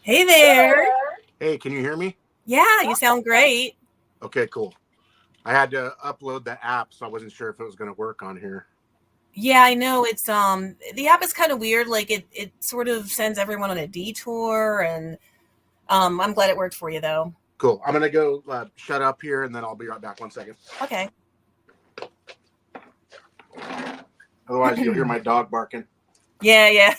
Hey there. Hey, can you hear me? Yeah, you sound great. Okay, cool. I had to upload the app, so I wasn't sure if it was going to work on here. Yeah, I know it's the app is kind of weird. Like it sort of sends everyone on a detour and I'm glad it worked for you though. Cool. I'm going to go shut up here, and then I'll be right back. 1 second. Okay. Otherwise, you'll hear my dog barking. Yeah.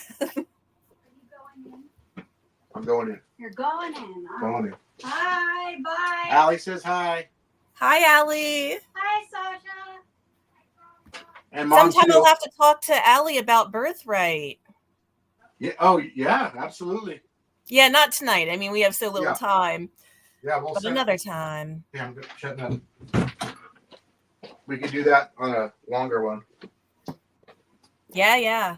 I'm going in. You're going in. Going in. Hi, bye. Allie says hi. Hi, Allie. Hi, Sasha. And Mom Sometime too. I'll have to talk to Allie about birthright. Yeah. Oh, yeah, absolutely. Yeah, not tonight. I mean, we have so little time. Yeah, we'll But another time. Yeah, I'm shutting up. We could do that on a longer one. Yeah.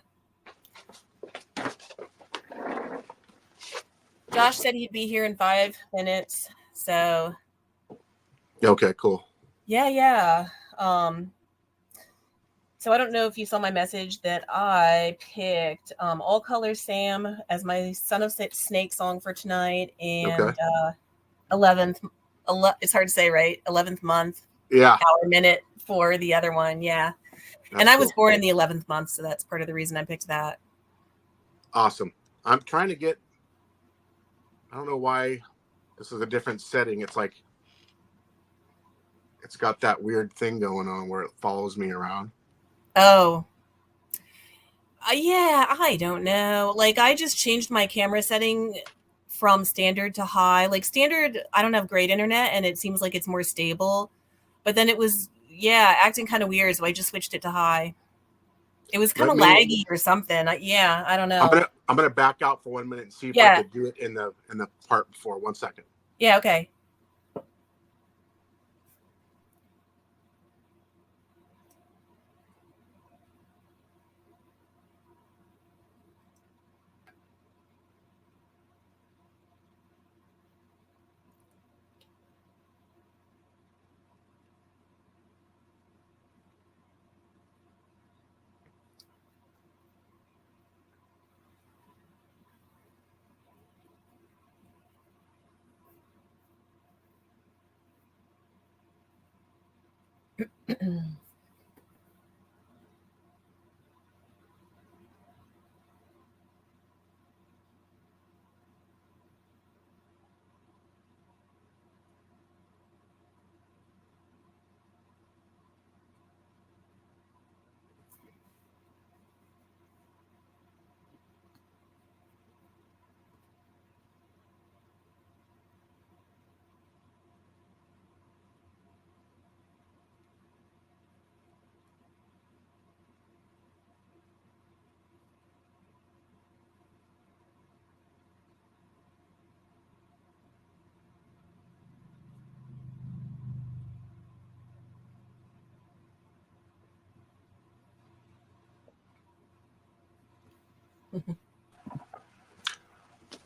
Josh said he'd be here in 5 minutes. So Okay, cool. yeah. So I don't know if you saw my message that I picked All Colors Sam as my Son of Snake song for tonight, and 11th, it's hard to say, right? 11th month, hour, minute for the other one, yeah. That's and I was born in the 11th month, so that's part of the reason I picked that. Awesome. I'm trying to get, I don't know why this is a different setting. It's like, it's got that weird thing going on where it follows me around. Oh. Yeah, I don't know. Like, I just changed my camera setting from standard to high. Like, standard, I don't have great internet, and it seems like it's more stable. But then it was, acting kind of weird, so I just switched it to high. It was kind of laggy or something. I don't know. I'm gonna back out for 1 minute and see if I could do it in the part before. 1 second. Yeah, okay.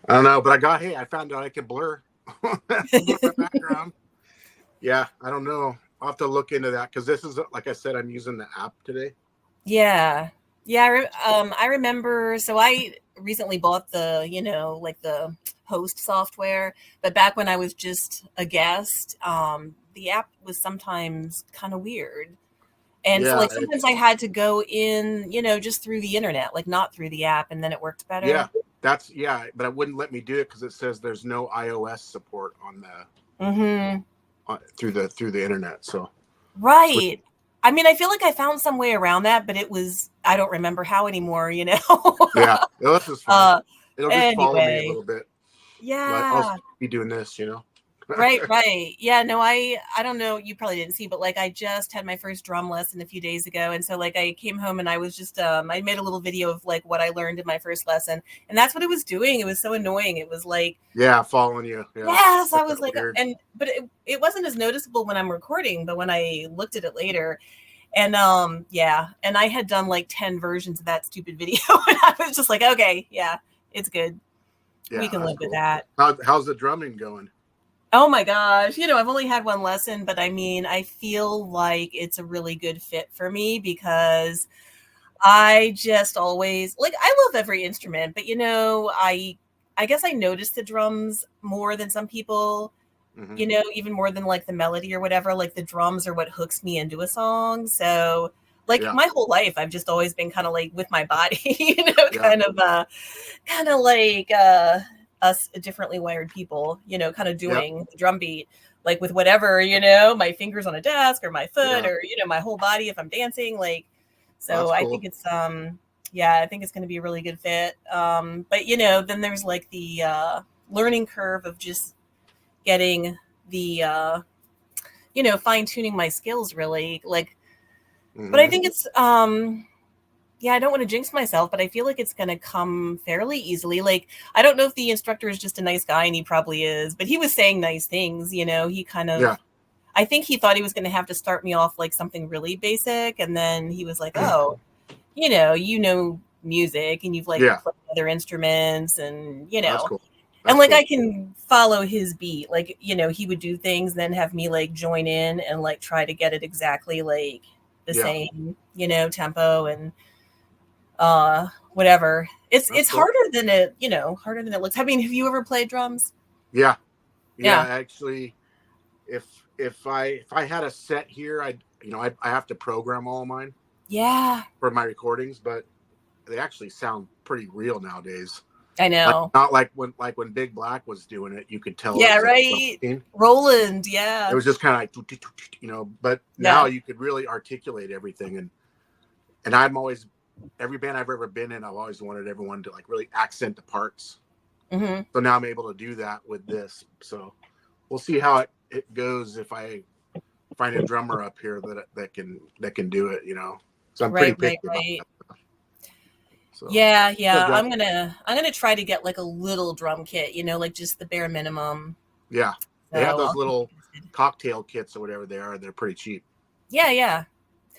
I don't know, but I found out I can blur the background. Yeah, I don't know. I'll have to look into that because this is, like I said, I'm using the app today. Yeah. I remember. So I recently bought the, like the host software, but back when I was just a guest, the app was sometimes kind of weird. And so, like, sometimes I had to go in, just through the internet, like not through the app, and then it worked better. Yeah, but it wouldn't let me do it because it says there's no iOS support on the through the internet. So right. I mean, I feel like I found some way around that, but I don't remember how anymore, Yeah, this is fine. It'll just follow me a little bit. Yeah. I'll be doing this, Right. Yeah, no, I don't know, you probably didn't see, but like I just had my first drum lesson a few days ago, and so like I came home and I was just I made a little video of like what I learned in my first lesson, and that's what it was doing. It was so annoying. It was like following you. Yes, I was like weird. But it wasn't as noticeable when I'm recording, but when I looked at it later, and and I had done like 10 versions of that stupid video, and I was just like, okay, yeah, it's good. We can live with that. How's the drumming going? Oh my gosh. I've only had one lesson, but I mean, I feel like it's a really good fit for me because I just always, like, I love every instrument, but I I guess I noticed the drums more than some people, Hmm. even more than like the melody or whatever. Like the drums are what hooks me into a song. So like Yeah. my whole life, I've just always been kind of like with my body, Yeah. kind of like us differently wired people, kind of Yep. doing the drum beat, like with whatever, my fingers on a desk or my foot Yeah. or, my whole body if I'm dancing. Like, Well, so that's I cool. think it's, yeah, I think it's going to be a really good fit. But, then there's like the learning curve of just getting the, fine tuning my skills really. Like, but I Hmm. think it's, yeah, I don't want to jinx myself, but I feel like it's going to come fairly easily. Like, I don't know if the instructor is just a nice guy, and he probably is, but he was saying nice things. He kind Yeah. of, I think he thought he was going to have to start me off like something really basic. And then he was like, oh, music and you've like Yeah. played other instruments and, That's cool. and That's like I cool. can follow his beat. Like, he would do things, then have me like join in and like try to get it exactly like the Yeah. same, tempo and, whatever. That's It's cool. harder than it looks. I mean, have you ever played drums? Yeah. Yeah. Yeah. Actually, if if I had a set here, I have to program all of mine Yeah. for my recordings, but they actually sound pretty real nowadays. I Like know. not like when Big Black was doing it, you could tell it Yeah, was like a drum right. machine. Roland, It yeah. was just kind of but now Yeah. you could really articulate everything. And I'm always, every band I've ever been in, I've always wanted everyone to like really accent the parts. Hmm. So now I'm able to do that with this. So we'll see how it goes if I find a drummer up here that can do it. So I'm pretty Right, picky right, about right. that. So Yeah, good yeah. job. I'm gonna try to get like a little drum kit, like just the bare minimum. Yeah, they have So those I'll keep little you posted. cocktail kits or whatever they are. They're pretty cheap. Yeah, yeah.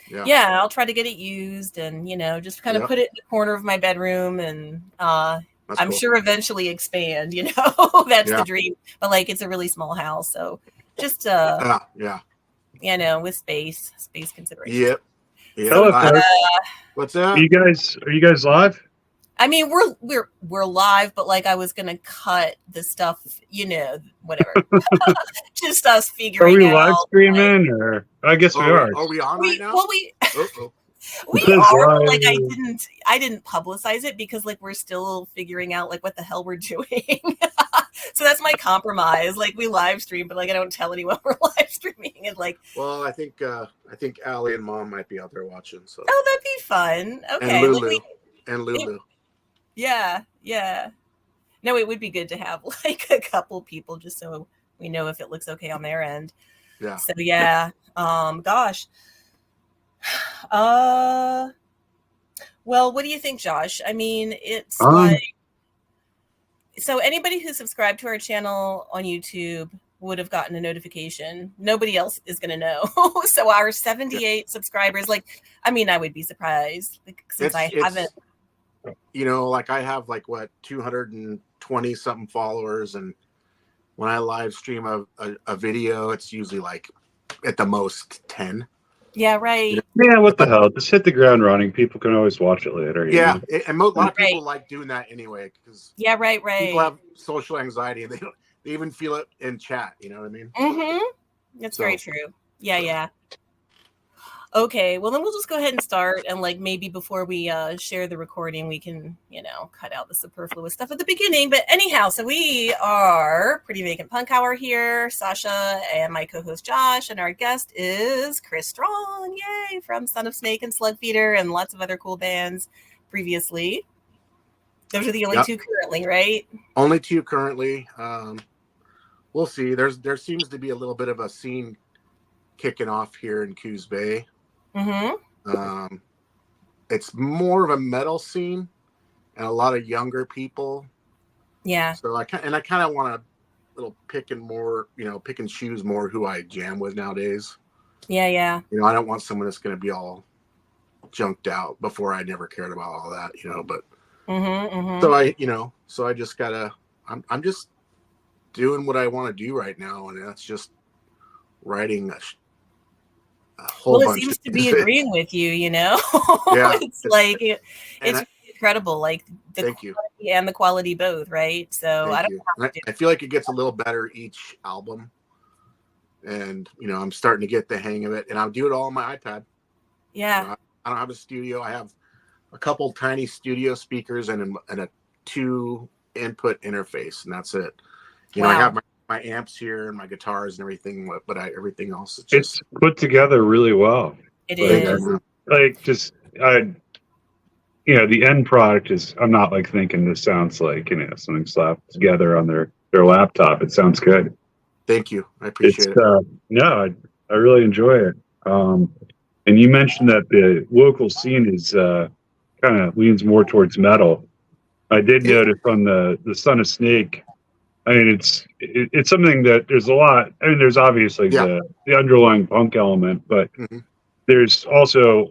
Yeah, Yeah, I'll try to get it used and, just kind of yeah, put it in the corner of my bedroom and that's I'm cool. sure eventually expand, That's the Yeah, dream. But like it's a really small house, so just yeah, with space considerations. yep, yep. So Hello, folks. What's Are that? you guys live? I mean, we're live, but like I was gonna cut the stuff, whatever. Just us Are we figuring live out like streaming, or I guess we are. Are we on right we now? well we Oh, we It says are, but like live. I didn't publicize it because like we're still figuring out like what the hell we're doing. So that's my compromise. Like we live stream, but like I don't tell anyone we're live streaming. And like, well, I think Allie and Mom might be out there watching. So oh, that'd be fun. and Okay, like Lulu and it, Lulu. yeah, yeah. No, it would be good to have like a couple people just so we know if it looks okay on their end. Yeah. So yeah, gosh. Uh, well, what do you think, Josh? I mean, it's like, so anybody who subscribed to our channel on YouTube would have gotten a notification. Nobody else is going to know. So our 78 subscribers, like, I mean, I would be surprised since I haven't. Like I have like what 220 something followers, and when I live stream a video, it's usually like at the most 10. Yeah, right. Yeah, what the hell? Just hit the ground running. People can always watch it later. Yeah, and a lot of people Right. like doing that anyway because Yeah, right, people right. have social anxiety and they even feel it in chat. You know what I mean? Mm-hmm. That's very true. Yeah, yeah. Okay, well then we'll just go ahead and start, and like maybe before we share the recording, we can cut out the superfluous stuff at the beginning. But anyhow, so we are Pretty Vacant Punk Hour here, Sasha and my co-host Josh, and our guest is Chris Strong, yay, from Son of Snake and Slugfeeder and lots of other cool bands previously. Those are the only two currently, right? Only two currently. We'll see. There seems to be a little bit of a scene kicking off here in Coos Bay. Mm-hmm. It's more of a metal scene and a lot of younger people. Yeah. So I kind of want to pick and choose more who I jam with nowadays. Yeah, yeah. I don't want someone that's going to be all junked out. Before I never cared about all that, but so I just gotta. I'm just doing what I want to do right now, and that's just writing a whole well, it bunch seems of to be music. agreeing with you, Yeah, it's like it's and incredible. Like the thank you. quality and the quality both, right? So I Thank don't you. have to. I feel like it gets a little better each album, and I'm starting to get the hang of it, and I'll do it all on my iPad. Yeah. I don't have a studio. I have a couple tiny studio speakers and a 2 input interface, and that's it. I Wow. have my amps here and my guitars and everything, but everything else it's It's just. put together really well. It Thank is. you. The end product is, I'm not like thinking this sounds like, something slapped together on their laptop. It sounds good. Thank you. I It's, appreciate it. no, I really enjoy it. And you mentioned that the local scene is, kind of leans more towards metal. I did Yeah. notice on the Son of Snake. I mean, it's something that there's a lot. I mean, there's obviously Yeah. the underlying punk element, but hmm there's also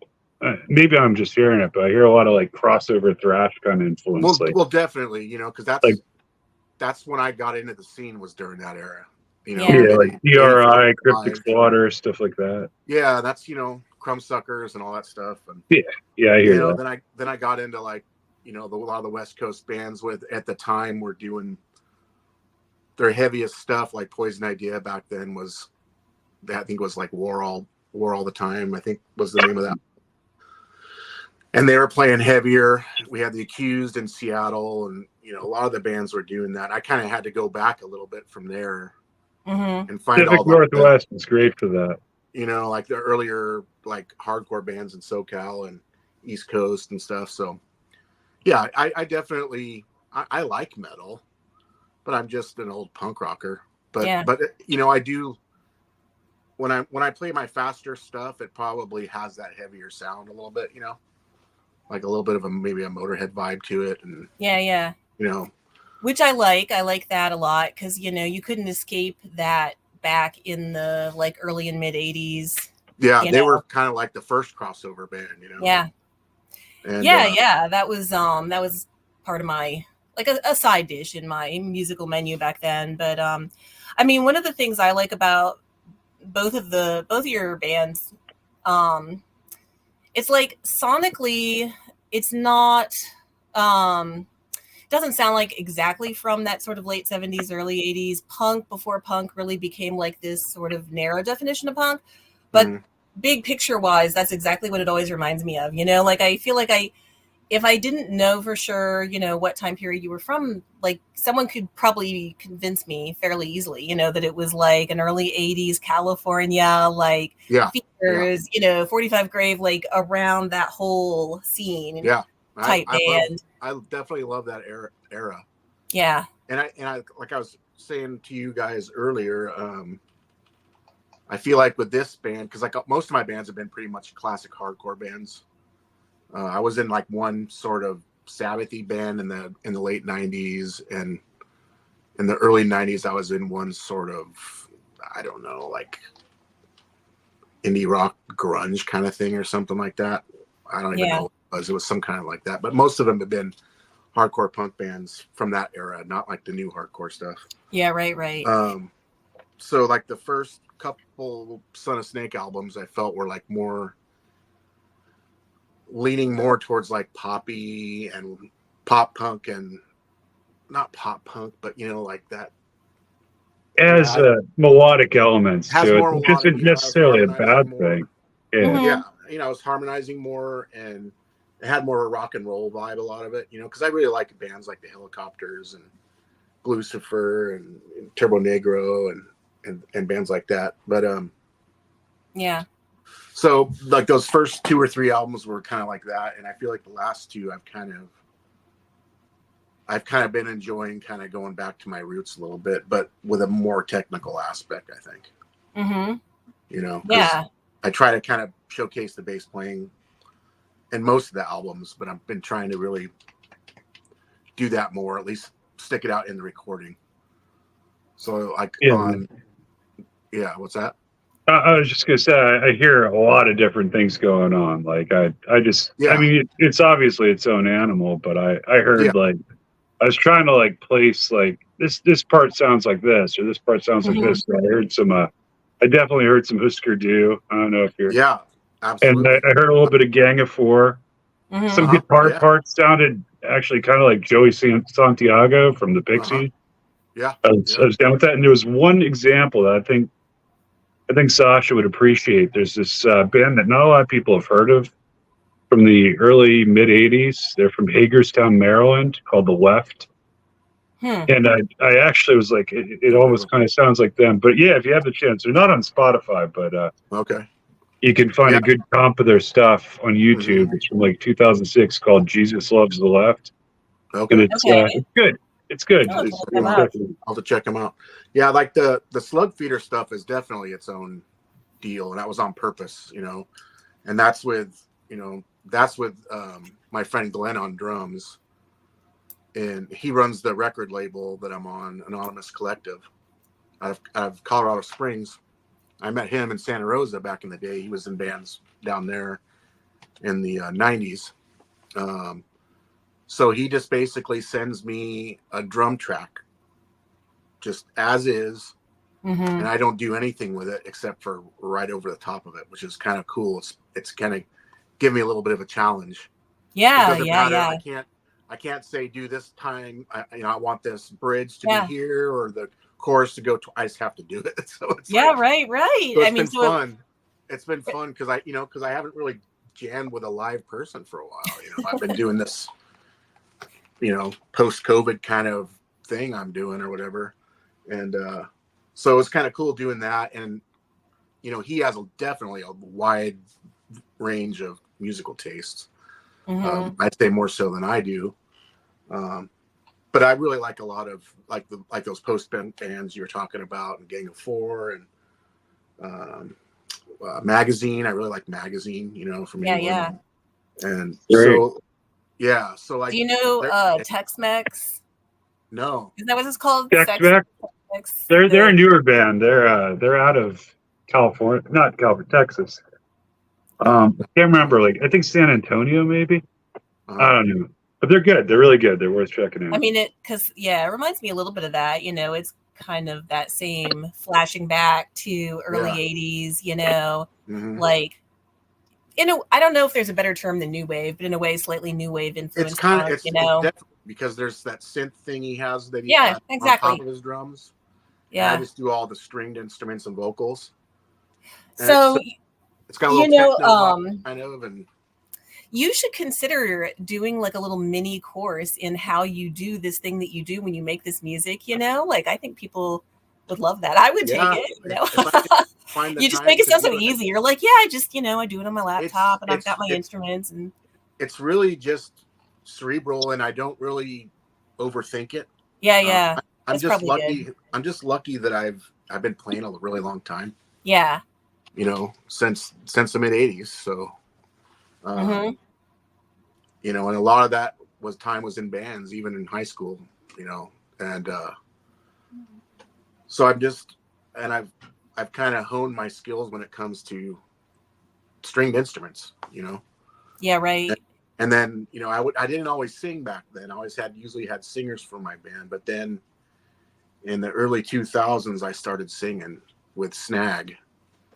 maybe I'm just hearing it, but I hear a lot of like crossover thrash kind of influence. Well, definitely, because like that's when I got into the scene was during that era. Yeah. yeah, like 84, DRI, Cryptic 85. Slaughter, stuff like that. Yeah, that's Crumbsuckers and all that stuff, and Yeah, I hear that. then I got into like a lot of the West Coast bands at the time were doing their heaviest stuff. Like Poison Idea back then was, I think, was like War All the Time, I think was the name of that. And they were playing heavier. We had the Accused in Seattle, and a lot of the bands were doing that. I kind of had to go back a little bit from there and find Pacific all Northwest is great for that. like the earlier like hardcore bands in SoCal and East Coast and stuff. So yeah, I definitely I like metal, but I'm just an old punk rocker. But Yeah. I do when I play my faster stuff, it probably has that heavier sound a little bit, like a little bit of maybe a Motorhead vibe to it, and Yeah. Which I like. I like that a lot because you couldn't escape that back in the like early and mid 80s. Yeah, they were kind of like the first crossover band, Yeah. And Yeah. That was part of my like a side dish in my musical menu back then. But I mean, one of the things I like about both of your bands, it's like sonically, it's not doesn't sound like exactly from that sort of late 70s, early 80s punk before punk really became like this sort of narrow definition of punk. But big picture wise, that's exactly what it always reminds me of. Like I feel like if I didn't know for sure, what time period you were from, like someone could probably convince me fairly easily, that it was like an early 80s California, like Features, 45 Grave, like around that whole scene. Yeah. Type band. I definitely love that era. Yeah. And I like I was saying to you guys earlier, I feel like with this band, because like most of my bands have been pretty much classic hardcore bands. I was in like one sort of Sabbathy band in the late 90s, and in the early 90s I was in one sort of, I don't know, like indie rock grunge kind of thing or something like that. I don't even know what it was. It was some kind of like that, but most of them have been hardcore punk bands from that era, not like the new hardcore stuff. Yeah, right. So like the first couple Son of Snake albums I felt were like leaning more towards like poppy and pop punk, and not pop punk, but like that As melodic elements to it, which isn't necessarily a bad thing. Yeah, I was harmonizing more, and it had more a rock and roll vibe, a lot of it, because I really like bands like the Helicopters and Lucifer and Turbo Negro and bands like that. But yeah. So like those first 2 or 3 albums were kind of like that, and I feel like the last 2 I've kind of been enjoying, kind of going back to my roots a little bit, but with a more technical aspect, I think. Yeah. I try to kind of showcase the bass playing in most of the albums, but I've been trying to really do that more, at least stick it out in the recording. So like what's that? I was just gonna say, I hear a lot of different things going on. Like I mean, it's obviously its own animal, but I heard like, I was trying to like place like this part sounds like this, or this part sounds like this. So I heard some, I definitely heard some Husker Du. I don't know if you're, absolutely. And I heard a little bit of Gang of Four. Some guitar parts sounded actually kind of like Joey Santiago from the Uh-huh. Pixies. Yeah. I was down with that, and there was one example that I think Sasha would appreciate. There's this band that not a lot of people have heard of from the early mid '80s. They're from Hagerstown, Maryland, called The Left. Hmm. And I actually was like, it almost kind of sounds like them. But yeah, if you have the chance, they're not on Spotify, but Okay. you can find Yeah. a good comp of their stuff on YouTube. Mhm. It's from like 2006 called Jesus Loves the Left. And Okay. Okay. it's good. It's good. I'll I'll check check them 'em out. out. I'll have to check them out. Yeah, like the Slugfeeder stuff is definitely its own deal, and that was on purpose, And that's with my friend Glenn on drums, and he runs the record label that I'm on, Anonymous Collective, out of Colorado Springs. I met him in Santa Rosa back in the day. He was in bands down there in the '90s. So he just basically sends me a drum track, just as is, Mm-hmm. and I don't do anything with it except for right over the top of it, which is kind of cool. It's kind of give me a little bit of a challenge. It Yeah, doesn't yeah, matter. yeah, I can't say do this time. I want this bridge to be yeah, here or the chorus to go. I just have to do it. So it's yeah. like, Right, right. so I it's mean, been so fun. It's been fun because I haven't really jammed with a live person for a while. I've been doing this, post COVID kind of thing I'm doing or whatever. And so it's kind of cool doing that. And, he has definitely a wide range of musical tastes. mm-hmm. I'd say more so than I do. But I really like a lot of like those post bands you were talking about, and Gang of Four, and Magazine. I really like Magazine, from Yeah, England. yeah. And Great. so, yeah. So Do like, you know Tex-Mex? no. Is that what it's called? Tex Sex Mex. Tex? They're a The newer band. They're out of California, not California, Texas. I can't remember. Like I think San Antonio, maybe. I don't know, but they're good. They're really good. They're worth checking out. I mean, it reminds me a little bit of that. It's kind of that same flashing back to early '80s. Mm-hmm. Like I don't know if there's a better term than new wave, but in a way, slightly new wave influence. It's kind of it's definitely because there's that synth thing he has that he has on top of his drums. And I just do all the stringed instruments and vocals. And so it's got a little techno vibe kind of, and you should consider doing like a little mini course in how you do this thing that you do when you make this music. Like I think people would love that. I would take it. You just make it sound so easy. You're like, yeah, I just I do it on my laptop, and I've got my instruments, and it's really just cerebral, and I don't really overthink it. Yeah. I'm just lucky. Good. I'm just lucky that I've been playing a really long time. Yeah. Since the mid '80s. So, mm-hmm. And a lot of that was in bands, even in high school. And so I've kind of honed my skills when it comes to stringed instruments. Yeah. Right. And then I didn't always sing back then. I usually had singers for my band, but then in the early 2000s, I started singing with Snag.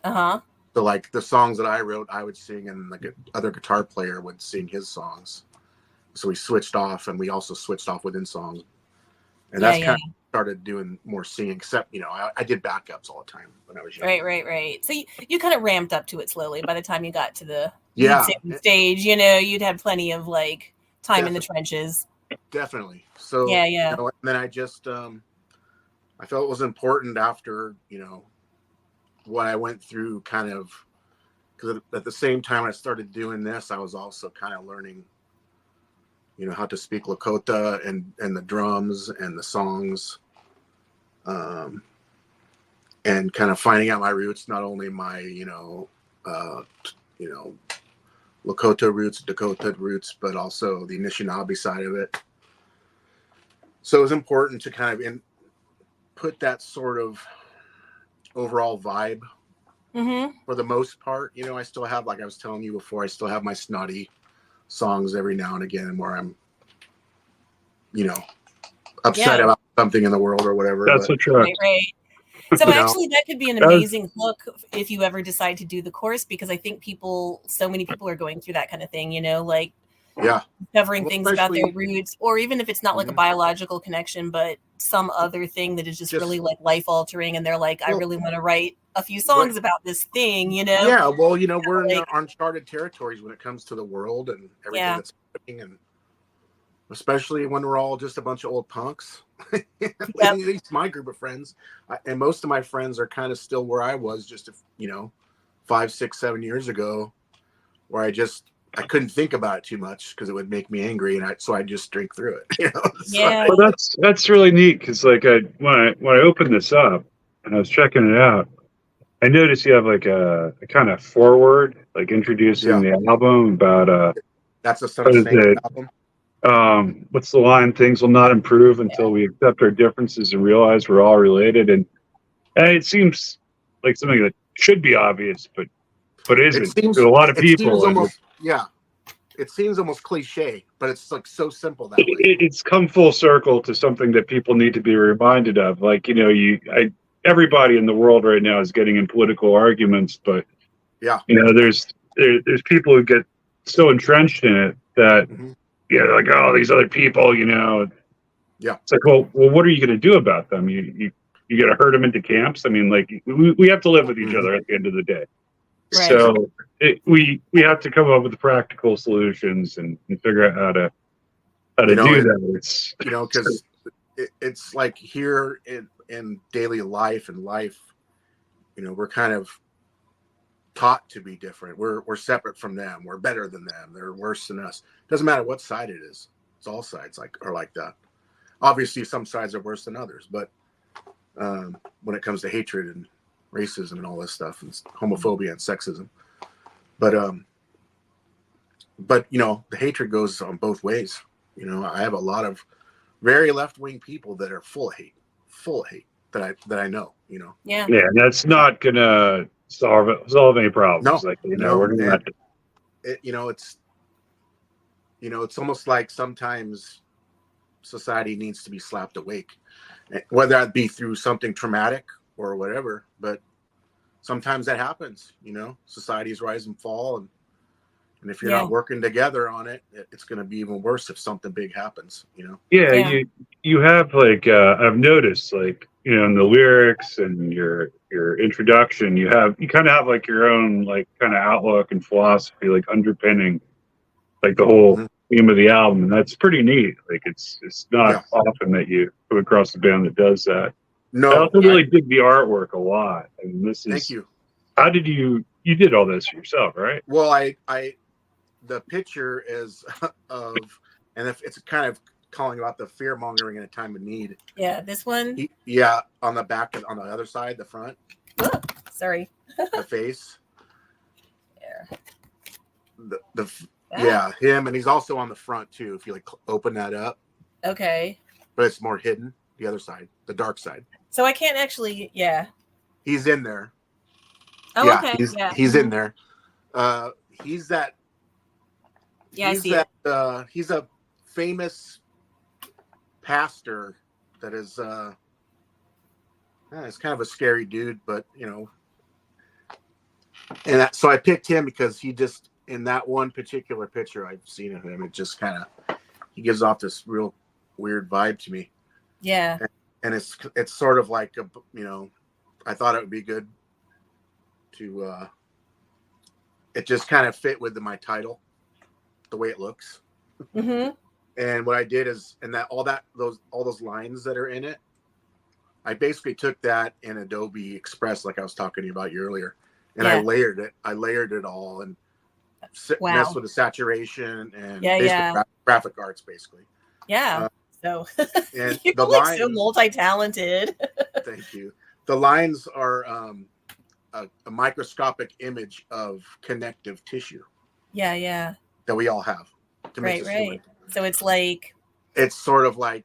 Uh-huh. So like the songs that I wrote, I would sing, and the other guitar player would sing his songs. So we switched off, and we also switched off within songs. And that's kind of started doing more singing, except, I did backups all the time when I was young. Right. So you kind of ramped up to it slowly. By the time you got to the stage, you'd had plenty of like time in the trenches. Definitely. So, and then I just, I felt it was important after, what I went through kind of, because at the same time I started doing this, I was also kind of learning, how to speak Lakota and the drums and the songs, and kind of finding out my roots, not only my, Lakota roots, Dakota roots, but also the Anishinaabe side of it. So it was important to kind of put that sort of overall vibe. Mm-hmm. For the most part, I still have, like I was telling you before, I still have my snotty songs every now and again where I'm, upset about something in the world or whatever. That's a truck. Right. So actually, that could be an amazing hook if you ever decide to do the course, because I think so many people are going through that kind of thing, like Yeah. Discovering Well, things about their especially roots, or even if it's not like a mhm, biological connection, but some other thing that is just really just like life altering, and they're like, I well, really want to write a few what? songs about this thing, you know? Yeah. Well, we're in Like, uncharted territories when it comes to the world and everything yeah, that's happening, and especially when we're all just a bunch of old punks. At yep, least my group of friends, and most of my friends are kind of still where I was just 5, 6, 7 years ago, where I couldn't think about it too much because it would make me angry, and so I just drink through it. So yeah, Well, that's really neat because like when I opened this up and I was checking it out, I noticed you have like a kind of forward, like introducing yeah, the album about that's a Son of what is Snake it? album. What's the line? Things will not improve yeah, until we accept our differences and realize we're all related. And it seems like something that should be obvious, but It isn't to seems a lot of it seems people. And almost yeah, it seems almost cliche, but it's like so simple that way. it's come full circle to something that people need to be reminded of. Like everybody in the world right now is getting in political arguments, but Yeah. there's people who get so entrenched in it that Hmm. like, oh, these other people, Yeah. it's like, well, what are you going to do about them? You got to herd them into camps. I mean, like we have to live with each Hmm. other at the end of the day. right, So we have to come up with practical solutions and figure out how to do And that. It's because it's like here in daily life and life, we're kind of taught to be different. We're separate from them. We're better than them. They're worse than us. Doesn't matter what side it is. It's all sides are like that. Obviously, some sides are worse than others, but when it comes to hatred and racism and all this stuff, and homophobia and sexism, but the hatred goes on both ways. I have a lot of very left wing people that are full of hate that I know. yeah, yeah, that's not gonna solve any problems. No, Like we're no, not. and it, it's almost like sometimes society needs to be slapped awake, whether that be through something traumatic or whatever. But sometimes that happens. Societies rise and fall, and if you're yeah, not working together on it, it's going to be even worse if something big happens. Yeah, yeah, you have like I've noticed like in the lyrics and your introduction, you kind of have like your own like kind of outlook and philosophy like underpinning like the whole Hmm. theme of the album, and that's pretty neat. Like it's not Yeah. often that you come across a band that does that. I No, also really dig the artwork a lot. I mean, this thank is you. how did you did all this yourself, right? Well, the picture is of, and if it's kind of calling about the fear mongering in a time of need. yeah. This one, Yeah, on the back, on the other side, the front, sorry, the face, there, the that, yeah, him, and he's also on the front too. If you like open that up, okay. but it's more hidden. The other side, the dark side. So I can't actually, yeah. He's in there. Oh, Yeah, okay, yeah, he's in there. Uh, he's that. yeah. I see it. He's a famous pastor that is. It's kind of a scary dude, but so I picked him because he just in that one particular picture I've seen of him, it just kind of he gives off this real weird vibe to me, Yeah, and it's sort of like I thought it would be good to it just kind of fit with my title, the way it looks, mm-hmm. and what I did is and that all those lines that are in it, I basically took that in Adobe Express like I was talking to you about earlier, and Yeah. I layered it all and messed Wow. with the saturation and Yeah, basically yeah, graphic arts basically. yeah. Uh, So and you're the like so lines, multi-talented. thank you. The lines are a microscopic image of connective tissue Yeah, yeah. that we all have to make Right, us right. human. So it's like, It's sort of like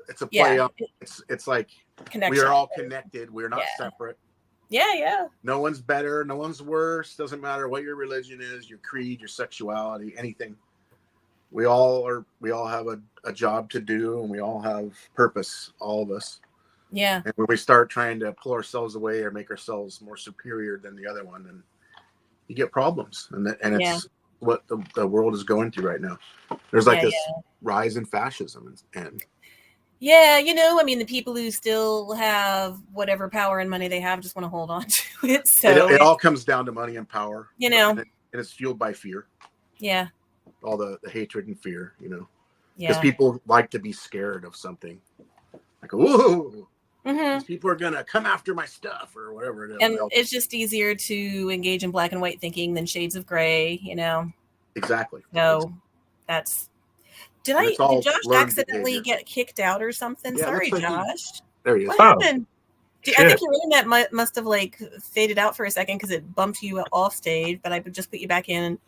it's a play yeah, on. It's like we connection. are all connected. We're not Yeah, separate. yeah, yeah, No one's better. No one's worse. Doesn't matter what your religion is, your creed, your sexuality, anything. We all have a job to do, and we all have purpose, all of us. yeah, And when we start trying to pull ourselves away or make ourselves more superior than the other one, then you get problems. And yeah. it's what the world is going through right now. There's like this rise in fascism, and yeah, I mean, the people who still have whatever power and money they have just want to hold on to it. So it all comes down to money and power, and it's fueled by fear. Yeah. All the hatred and fear, because Yeah. people like to be scared of something. Like, whoa, Mm-hmm. these people are gonna come after my stuff or whatever it is. And it's just easier to engage in black and white thinking than shades of gray, Exactly. So that's. Did Josh accidentally get kicked out or something? Yeah, Sorry, like Josh. There he is. What happened? Shit. I think your internet must have like faded out for a second because it bumped you off stage, but I would just put you back in.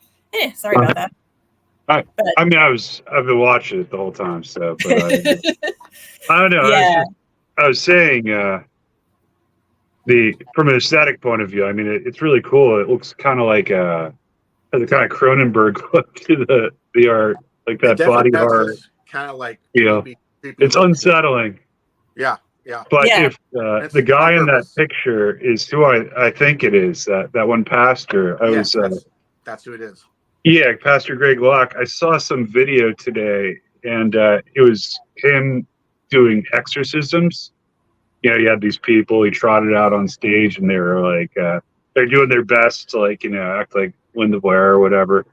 Sorry about that. I mean, I've been watching it the whole time, so but I don't know. Yeah. I was saying from an aesthetic point of view, I mean, it's really cool. It looks kind of like the kind of Cronenberg look to the art, like that body art. Kind of like creepy it's unsettling. Yeah. But if the guy in that picture is who I think it is, that one pastor, that's who it is. Yeah, Pastor Greg Locke. I saw some video today, and it was him doing exorcisms. You had these people he trotted out on stage, and they were like, they're doing their best to act like Linda Blair or whatever.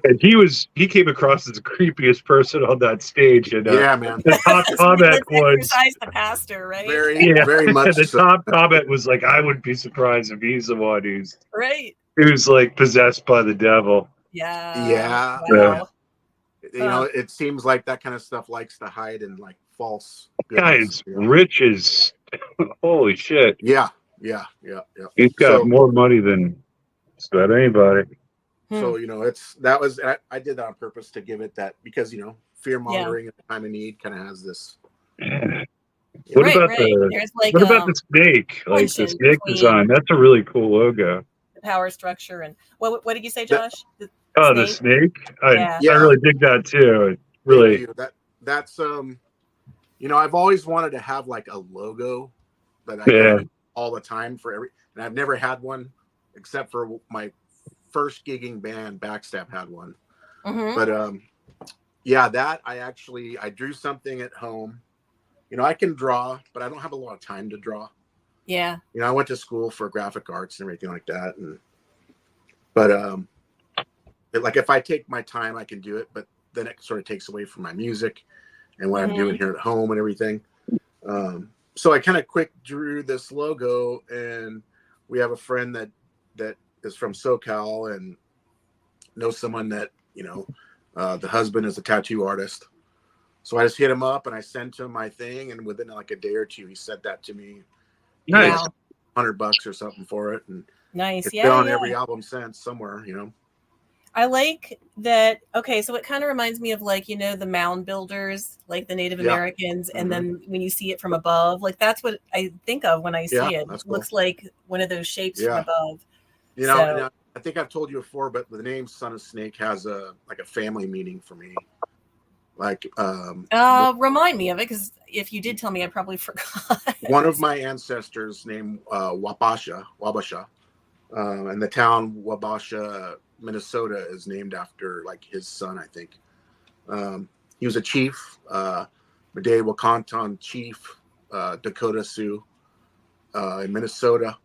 And he came across as the creepiest person on that stage. And man, the top comment was the pastor, right? Very much. The top comment was like, I wouldn't be surprised if he's the one who's like possessed by the devil. Yeah. Wow. It seems like that kind of stuff likes to hide in like false. Guys, rich as holy shit. Yeah. He's got more money than just about anybody. So I did that on purpose to give it that, because fear mongering at the time of need kind of has this. What about the snake? Like the snake design? That's a really cool logo. The power structure and what did you say, Josh? The snake. I really dig that too. It really. That's I've always wanted to have like a logo that I use all the time and I've never had one except for my first gigging band. Backstab had one, but that I drew something at home. I can draw, but I don't have a lot of time to draw. Yeah. I went to school for graphic arts and everything like that, but like if I take my time, I can do it, but then it sort of takes away from my music and what I'm doing here at home and everything. So I kind of quick drew this logo, and we have a friend that is from SoCal and knows someone that the husband is a tattoo artist. So I just hit him up and I sent him my thing, and within like a day or two, he sent that to me. Nice. $100 or something for it, and nice. It's been on every album since somewhere. I like that. Okay, so it kind of reminds me of like the mound builders, like the Native Americans, and then when you see it from above, like that's what I think of when I see it. It looks like one of those shapes from above. I think I've told you before, but the name Son of Snake has a family meaning for me. Like, remind me of it, because if you did tell me, I probably forgot. One of my ancestors named Wabasha, and the town Wabasha, Minnesota, is named after like his son, I think. He was a chief, Mede Wakanton chief, Dakota Sioux, in Minnesota,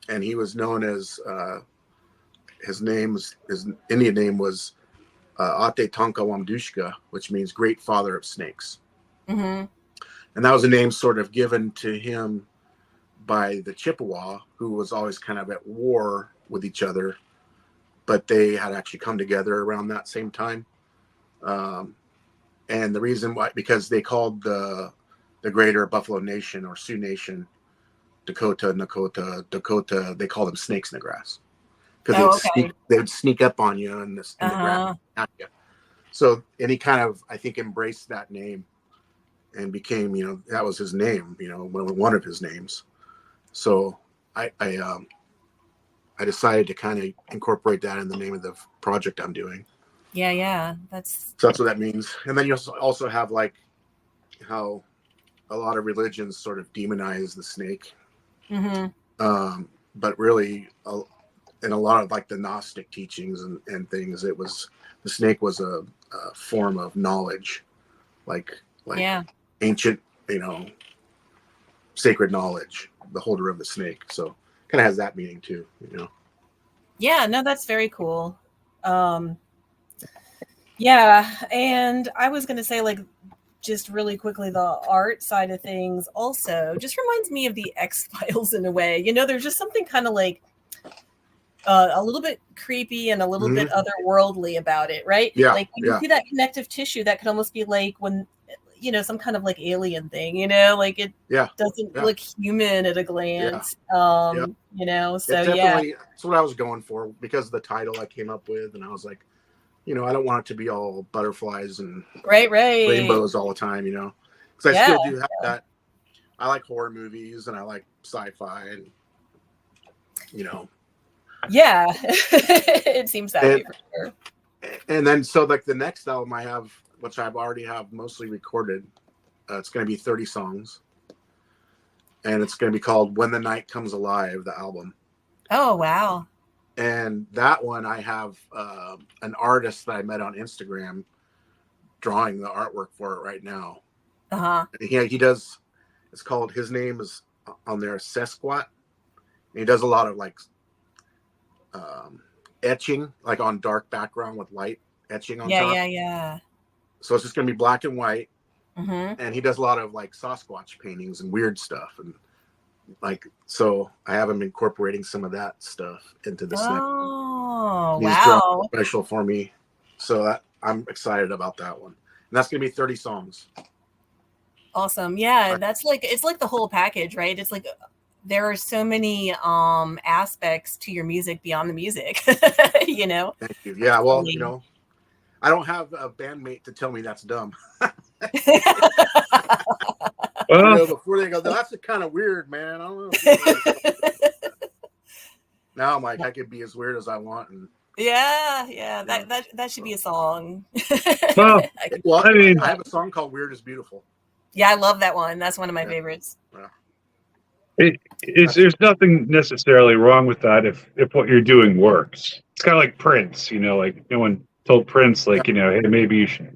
and he was known as his Indian name was Ate Tonka Wamdushka, which means great father of snakes. And that was a name sort of given to him by the Chippewa, who was always kind of at war with each other, but they had actually come together around that same time. And the reason why, because they called the greater Buffalo Nation or Sioux Nation, Dakota, Nakota, they called them snakes in the grass. Because they would sneak up on you in the grass. So, and he kind of, I think, embraced that name and became, that was his name, one of his names. So I decided to kind of incorporate that in the name of the project I'm doing. Yeah. So that's what that means. And then you also have like how a lot of religions sort of demonize the snake. But really, in a lot of like the Gnostic teachings and things, it was the snake was a form of knowledge, like Yeah. ancient, sacred knowledge, the holder of the snake. So kind of has that meaning too, Yeah, no, that's very cool. Yeah, and I was going to say, like, just really quickly, the art side of things also just reminds me of the X-Files in a way. There's just something kind of like a little bit creepy and a little bit otherworldly about it, right? Yeah, Like when you see that connective tissue, that could almost be like when, some kind of like alien thing, like it doesn't look human at a glance. Yeah. So It definitely, that's what I was going for because of the title I came up with. And I was like, I don't want it to be all butterflies and right. rainbows all the time, because I still do have that. I like horror movies and I like sci-fi and, Yeah, it seems that way for sure. And then, so like the next album I have, which I've already have mostly recorded, it's going to be 30 songs. And it's going to be called When the Night Comes Alive, the album. Oh, wow. And that one I have an artist that I met on Instagram drawing the artwork for it right now. Uh-huh. He does, it's called, his name is on there, Sesquat. And he does a lot of like etching, like on dark background with light etching on top. Yeah. So it's just going to be black and white. Mm-hmm. And he does a lot of like Sasquatch paintings and weird stuff. And like, so I have him incorporating some of that stuff into this next. Oh, He's wow. special for me. So I'm excited about that one. And that's going to be 30 songs. Awesome. Yeah. That's like, it's like the whole package, right? It's like, there are so many aspects to your music beyond the music, Thank you. Yeah. Well, I don't have a bandmate to tell me that's dumb. Before they go, that's kind of weird, man. I don't know. Now I'm like, I could be as weird as I want. And yeah. That should be a song. Well, I mean, I have a song called "Weird is Beautiful." Yeah, I love that one. That's one of my favorites. Yeah. There's nothing necessarily wrong with that if what you're doing works. It's kind of like Prince, like no one told Prince, like, hey, maybe you should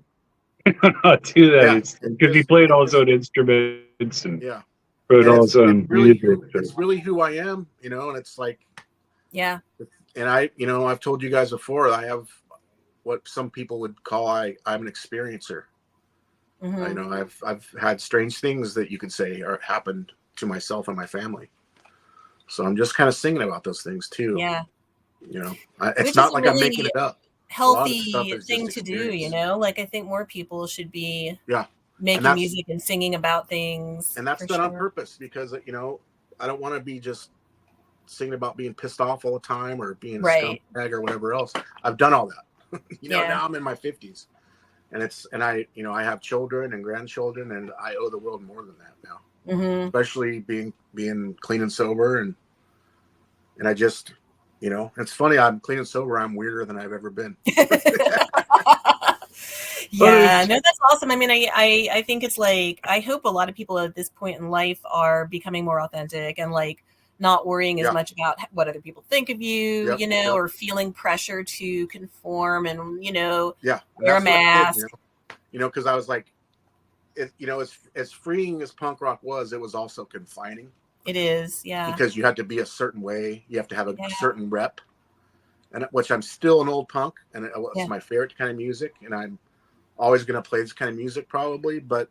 not do that. Yeah. It's because he played all his own instruments and wrote And all his own music. It's really who I am, and it's like, yeah. And I've told you guys before, I have what some people would call I'm an experiencer. Mm-hmm. I've had strange things that you could say are happened to myself and my family. So I'm just kind of singing about those things too. Yeah. It's not like I'm making it up. Healthy thing to do, like I think more people should be making music and singing about things. And that's done on purpose because, I don't want to be just singing about being pissed off all the time or being a scumbag or whatever else. I've done all that. Now I'm in my 50s. And I have children and grandchildren, and I owe the world more than that now. Mm-hmm. Especially being clean and sober, and I just, it's funny. I'm clean and sober. I'm weirder than I've ever been. Yeah, no, that's awesome. I mean, I think it's like, I hope a lot of people at this point in life are becoming more authentic and like not worrying as much about what other people think of you, or feeling pressure to conform and, wear a mask. Because I was like, as freeing as punk rock was, it was also confining. It is, yeah. Because you had to be a certain way. You have to have a certain rep. And which I'm still an old punk, and it's my favorite kind of music, and I'm always going to play this kind of music probably, but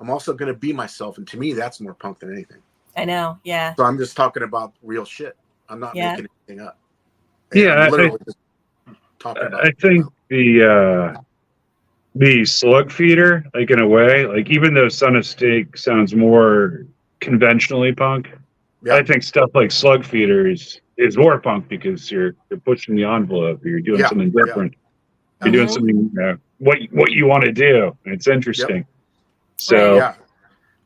I'm also going to be myself, and to me, that's more punk than anything. I know, yeah. So I'm just talking about real shit. I'm not making anything up. I'm literally just talking about. I think the Slugfeeder, like in a way, like even though Son of Steak sounds more conventionally punk, I think stuff like Slugfeeder is more punk because you're pushing the envelope. You're doing something different. You're doing something what you want to do. And it's interesting. So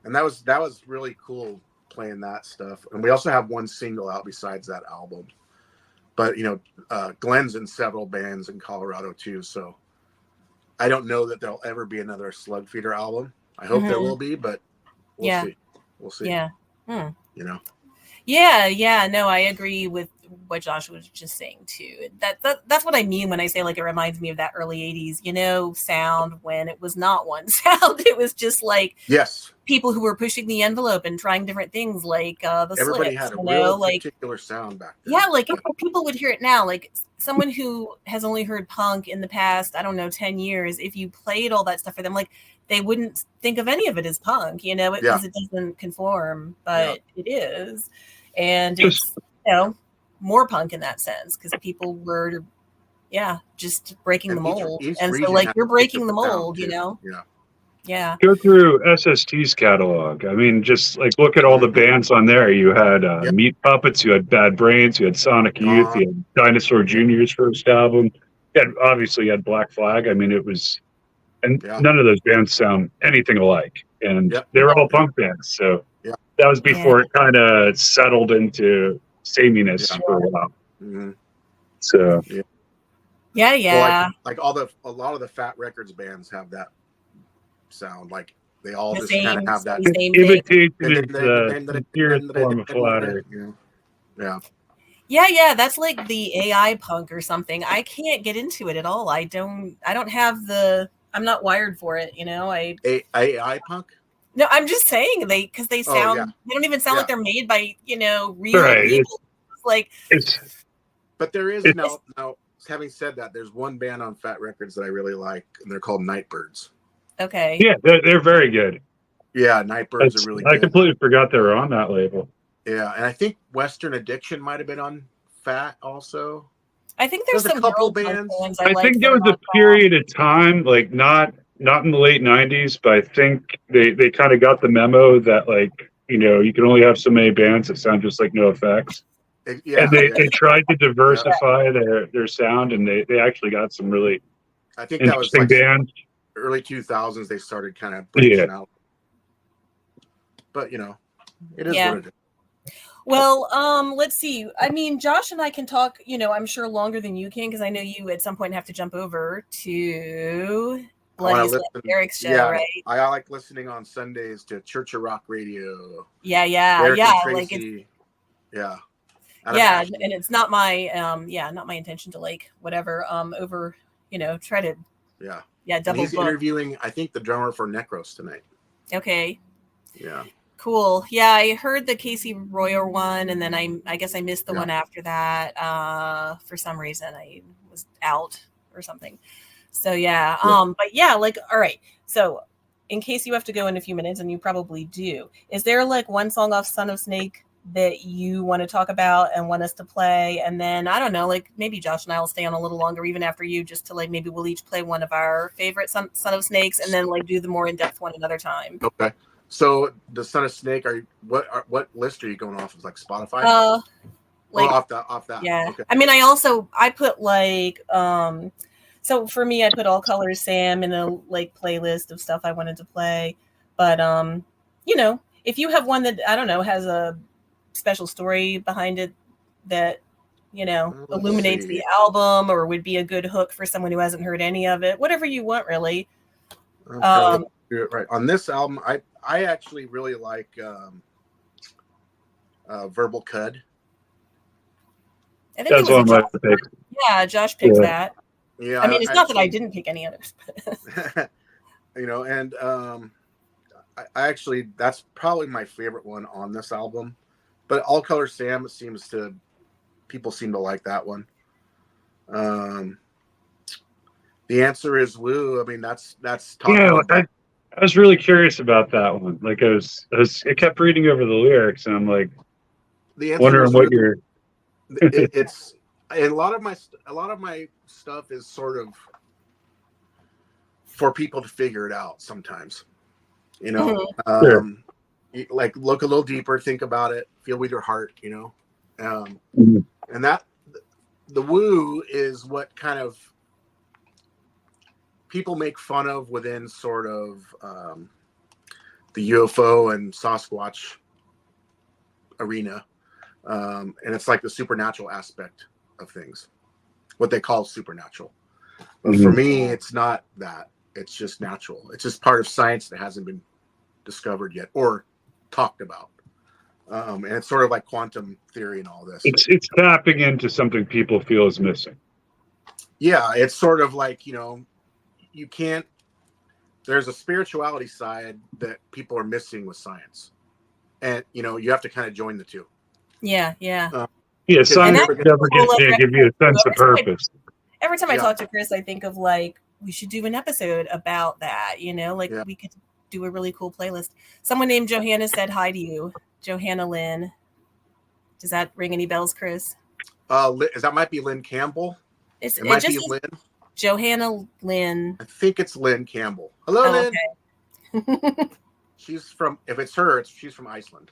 and that was really cool playing that stuff. And we also have one single out besides that album. But Glenn's in several bands in Colorado too, so I don't know that there'll ever be another Slugfeeder album. I hope there will be, but we'll see. We'll see. Yeah. Yeah, no, I agree with what Joshua was just saying too. That's what I mean when I say like it reminds me of that early '80s, sound when it was not one sound. It was just like Yes. people who were pushing the envelope and trying different things, like the Everybody slips, had a real like particular sound back then. yeah, like people would hear it now. Like someone who has only heard punk in the past, I don't know, 10 years, if you played all that stuff for them, like they wouldn't think of any of it as punk, because it doesn't conform, but it is. And it's, more punk in that sense because people were, just breaking the mold. Each and so region like had you're a breaking the particular mold, sound, too. Yeah. Go through SST's catalog. I mean, just like look at all the bands on there. You had Meat Puppets, you had Bad Brains, you had Sonic Youth, you had Dinosaur Jr.'s first album. You had Black Flag. I mean, it was, and none of those bands sound anything alike. And they were all punk bands. So that was before it kind of settled into sameness for a while. Mm-hmm. So Well, like a lot of the Fat Records bands have that sound. Like they all the just kind of have that same imitation thing. is the sincerest form of flattery. Yeah, that's like the AI punk or something. I can't get into it at all. I don't have I'm not wired for it, AI punk? No, I'm just saying because they sound, they don't even sound like they're made by, real people. But there is now, having said that, there's one band on Fat Records that I really like, and they're called Nightbirds. Okay. Yeah, they're very good. Yeah, Nightbirds are really good. I completely forgot they were on that label. Yeah, and I think Western Addiction might have been on Fat also. I think there's some a couple bands. I think there was a period of time, like not in the late '90s, but I think they kind of got the memo that like you can only have so many bands that sound just like NoFX. And they tried to diversify their sound, and they actually got some really interesting bands. Early 2000s, they started kind of branching out. But it is what it is. Well, let's see. I mean, Josh and I can talk, I'm sure longer than you can because I know you at some point have to jump over to Bloody Eric's show, right? I like listening on Sundays to Church of Rock Radio. Yeah. Like and it's not my not my intention to like whatever over try to double. He's interviewing I think the drummer for Necros tonight. Okay. Yeah. Cool. Yeah, I heard the Casey Royer one, and then I guess I missed the one after that. For some reason, I was out or something. So yeah. But yeah, like all right. So in case you have to go in a few minutes, and you probably do, is there like one song off Son of Snake that you want to talk about and want us to play? And then I don't know, like maybe Josh and I will stay on a little longer even after you, just to like maybe we'll each play one of our favorite Son of Snakes, and then like do the more in depth one another time. Okay. So the Son of Snake, what list are you going off of? Like Spotify? Like off that. Yeah. Okay. I mean, I put like so for me, I put All Colors Sam in a like playlist of stuff I wanted to play. But if you have one that I don't know has a special story behind it that illuminates the album or would be a good hook for someone who hasn't heard any of it, whatever you want, really. Okay, do it right on this album. I actually really like Verbal Cud. I think that's one of my picks. Yeah, Josh picked that. Yeah, I mean, it's not that I didn't pick any others. And I actually that's probably my favorite one on this album. But All Color Sam people seem to like that one. The Answer Is Woo. I mean, that's talking about. I was really curious about that one. Like I kept reading over the lyrics, and I'm like, wondering what you're. It's a lot of my stuff is sort of for people to figure it out. Sometimes, like look a little deeper, think about it, feel with your heart, and that the woo is what kind of people make fun of within sort of the UFO and Sasquatch arena. And it's like the supernatural aspect of things, what they call supernatural. But for me, it's not that. It's just natural. It's just part of science that hasn't been discovered yet or talked about. And it's sort of like quantum theory and all this. It's tapping into something people feel is missing. Yeah, it's sort of like, you can't. There's a spirituality side that people are missing with science, and you have to kind of join the two. Yeah. Yeah, science never cool can give you a sense of purpose. Every time I talk to Chris, I think of like we should do an episode about that. We could do a really cool playlist. Someone named Johanna said hi to you, Johanna Lynn. Does that ring any bells, Chris? That might be Lynn Campbell. It might be Lynn. Johanna Lynn. I think it's Lynn Campbell. Hello, Lynn. Okay. She's from. If it's her, she's from Iceland.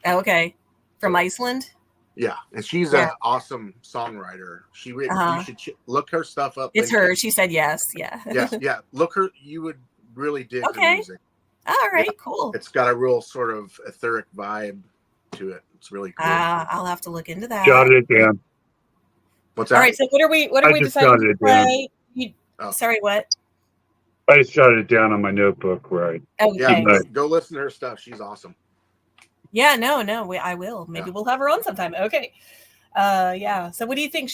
Okay, from Iceland. Yeah, and she's an awesome songwriter. You should look her stuff up. It's her. She said yes. Yeah. Yeah. Look her. You would really dig the music. All right, cool. It's got a real sort of etheric vibe to it. It's really cool. I'll have to look into that. Jotted it down. What's that? All right. So what are we deciding to play? Sorry, what? I just jotted it down on my notebook. Right. Okay. Yeah. Go listen to her stuff. She's awesome. Yeah. No. I will. Maybe we'll have her on sometime. Okay. Yeah. So what do you think?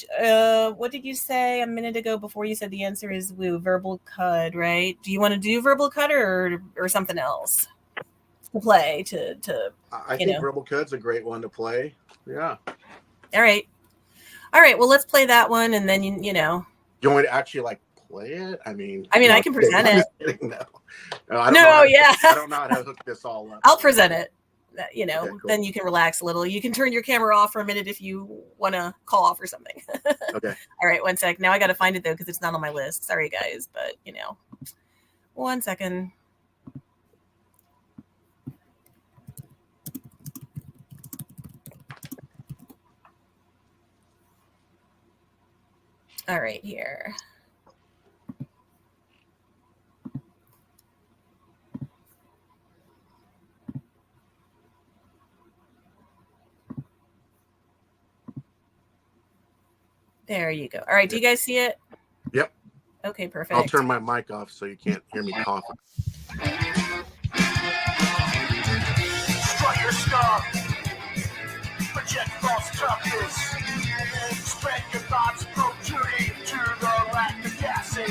What did you say a minute ago before you said the answer is woo, verbal cud, right? Do you want to do verbal cud or something else to play to I think verbal cud's a great one to play. Yeah. All right. Well, let's play that one, and then you know. You want me to actually play it? I mean, I can present it. No, I don't know how to hook this all up. I'll present it. Okay, cool. Then you can relax a little. You can turn your camera off for a minute if you want to call off or something. Okay. All right, 1 sec. Now I got to find it though because it's not on my list. Sorry, guys, but 1 second. All right, here. There you go. All right, do you guys see it? Yep. Okay, perfect. I'll turn my mic off so you can't hear me coughing. Strut your stuff. Project false toughness. Spread your thoughts, protruding to the lactic acid.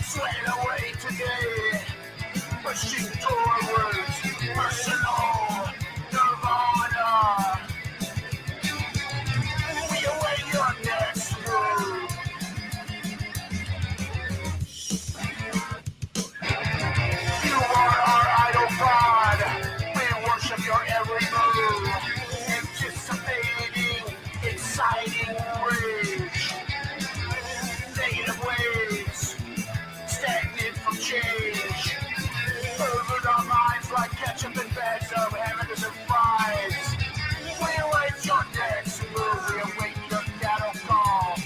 Sway away today. Pushing towards personal nirvana. We await your next move. You are our idol god. We worship your every move. Anticipating, exciting rage. Negative waves, stagnant from change. Pervert our minds like ketchup and bags of hamburgers and fries. We await your next move. We await your cattle call.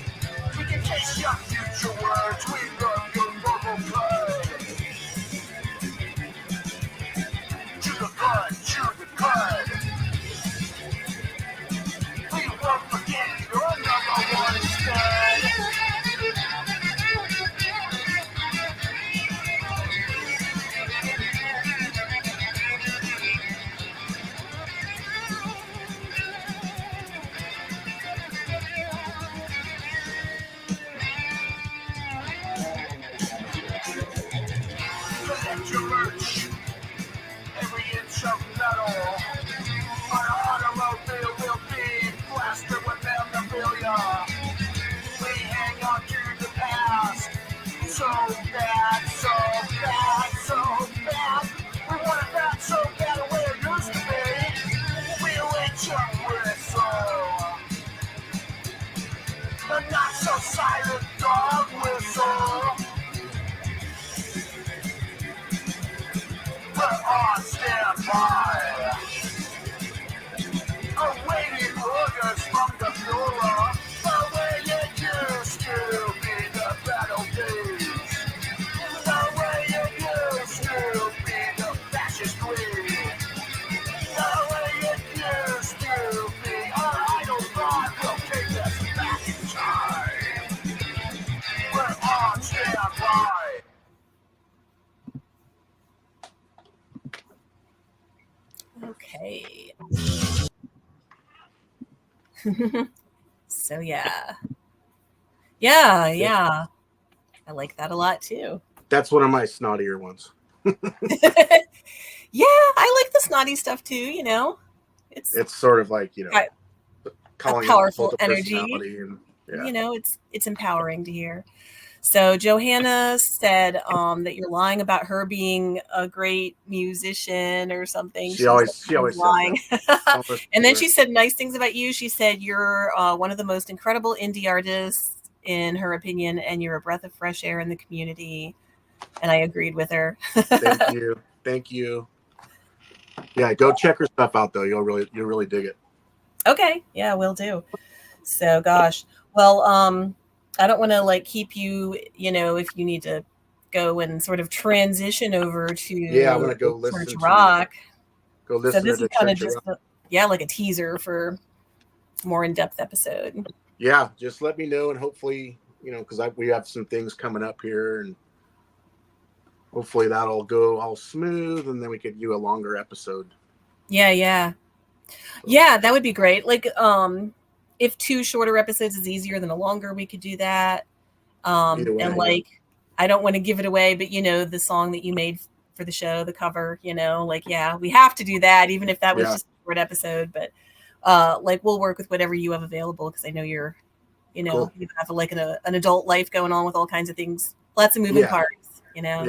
We can taste your future words. We love your verbal blood. To the blood, to the blood. We won't forget your number one stud. Collect your merch, every inch of metal. Our automobile will be plastered with memorabilia. We hang on to the past. So bad, so bad, so bad. We want it back so bad the way it used to be. We await your whistle. The not so silent dog whistle. We're on standby. Awaiting orders from the Bureau. The way it used to be the battle days. The way it used to be the fascist way. The way it used to be. Our idol God will take us back in time. We're on standby. Okay. So yeah. Yeah. I like that a lot too. That's one of my snottier ones. Yeah, I like the snotty stuff too, It's sort of like, got a calling out the cult powerful of energy. personality, and yeah. It's empowering to hear. So Johanna said that you're lying about her being a great musician or something. She always says lying. that. Don't listen And to then her. she said nice things about you. She said you're one of the most incredible indie artists in her opinion, and you're a breath of fresh air in the community. And I agreed with her. Thank you. Yeah, go check her stuff out though. You'll really dig it. Okay, yeah, will do. So gosh, well, I don't want to like keep you, if you need to go and sort of transition over Yeah, I'm gonna go Church listen Rock. to So this is the kind of Church of just Rock. like a teaser for more in-depth episode. Yeah, just let me know, and hopefully, because we have some things coming up here, and hopefully that'll go all smooth, and then we could do a longer episode. Yeah, that would be great. Like, if 2 shorter episodes is easier than a longer, we could do that. Either way, And like, I don't want to give it away, but the song that you made for the show, the cover, like, yeah, we have to do that, even if that was just a short episode. But like, we'll work with whatever you have available, because I know you're, cool. you have like an adult life going on with all kinds of things, lots of moving parts, Yeah.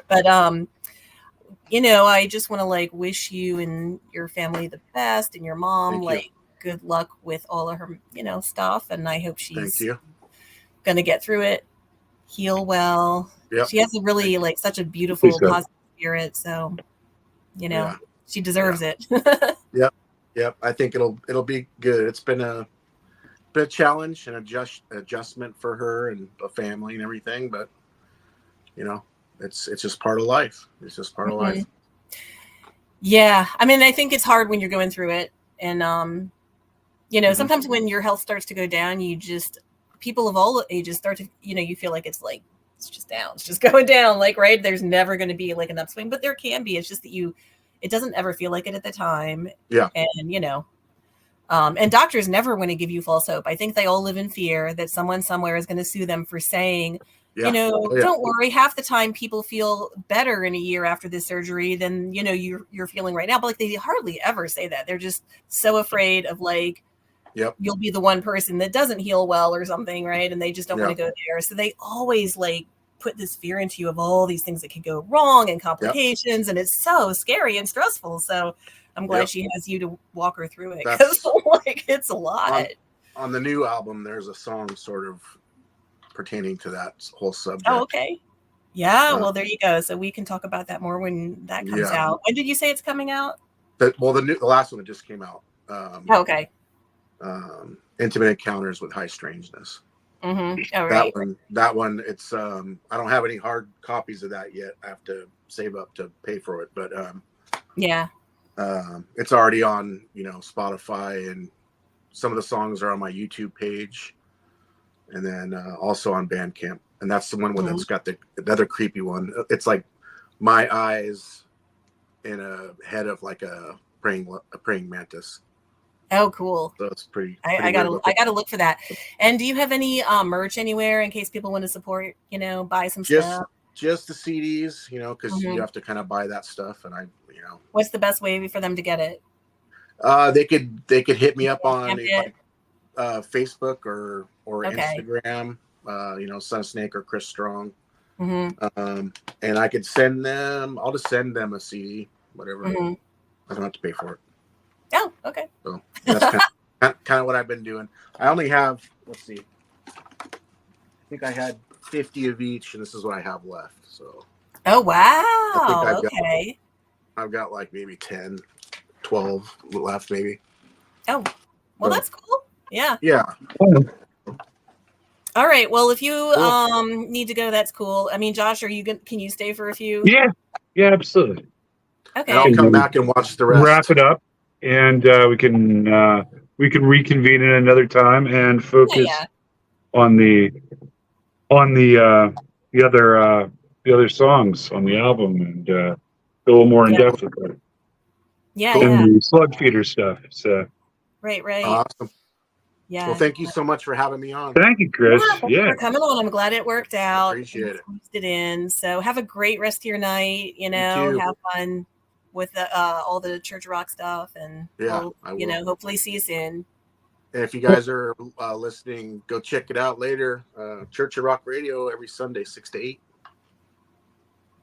But I just want to like wish you and your family the best, and your mom like good luck with all of her stuff, and I hope she's gonna get through it, heal well. She has a really like such a beautiful positive spirit, so she deserves it. Yep. I think it'll be good. It's been a challenge and adjustment for her and the family and everything, but it's just part of life. It's just part of life. Yeah, I mean, I think it's hard when you're going through it, and sometimes when your health starts to go down, people of all ages start to, you feel like it's just down, it's just going down, like, right, there's never going to be like an upswing, but there can be. It's just that it doesn't ever feel like it at the time. Yeah. And and doctors never want to give you false hope. I think they all live in fear that someone somewhere is going to sue them for saying, don't worry, half the time people feel better in a year after this surgery than you're feeling right now. But like, they hardly ever say that. They're just so afraid of like, you'll be the one person that doesn't heal well or something, right? And they just don't want to go there. So they always like put this fear into you of all these things that could go wrong and complications, and it's so scary and stressful. So I'm glad she has you to walk her through it, because like, it's a lot. On the new album, there's a song sort of pertaining to that whole subject. Oh, okay. Yeah, well, there you go. So we can talk about that more when that comes out. When did you say it's coming out? The last one that just came out. Okay. Intimate Encounters with High Strangeness. Mm-hmm. All right. That one, it's I don't have any hard copies of that yet. I have to save up to pay for it, but it's already on Spotify, and some of the songs are on my YouTube page, and then also on Bandcamp. And that's the one that's got the other creepy one. It's like my eyes in a head of like a praying mantis. Oh, cool. So it's pretty I gotta look for that. And do you have any merch anywhere in case people want to support, buy some stuff? Just the CDs, because you have to kind of buy that stuff. And what's the best way for them to get it? They could hit me up on Facebook or Instagram, Son of Snake or Chris Strong. Mm-hmm. And I'll just send them a CD, whatever. Mm-hmm. I don't have to pay for it. Oh, okay. So that's kind of what I've been doing. I only have, let's see, I think I had 50 of each, and this is what I have left. So. Oh, wow. I've got like maybe 10, 12 left, maybe. Oh, well, that's cool. Yeah. Yeah. All right. Well, if you need to go, that's cool. I mean, Josh, can you stay for a few? Yeah, absolutely. Okay. And I'll come back and watch the rest. Wrap it up, and we can reconvene at another time and focus on the other songs on the album, and go a little more in depth with it. Yeah, Cool. yeah. and the Slugfeeder stuff. So Right, right. Awesome. Yeah. Well, thank you so much for having me on. thank you, Chris. Yeah, thanks Yeah. for coming on. I'm glad it worked out. Appreciate it. Squeezed it in. So have a great rest of your night. You know, too. have fun with all the Church of Rock stuff, and Yeah, we'll, I will. you know, hopefully see you soon. And if you guys are listening, go check it out later. Church of Rock Radio every Sunday, 6 to 8.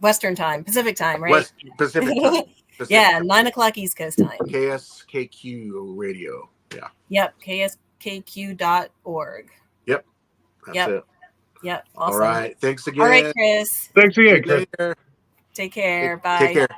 Western time, Pacific time, right? West Pacific time. Pacific Yeah, time. 9 o'clock East Coast time. KSKQ Radio. Yeah. Yep, kskq.org. Yep. That's Yep. it. Yep. Awesome. All right. Thanks again. All right, Chris. Thanks See again, you Chris. later. Take care. Take Bye. care.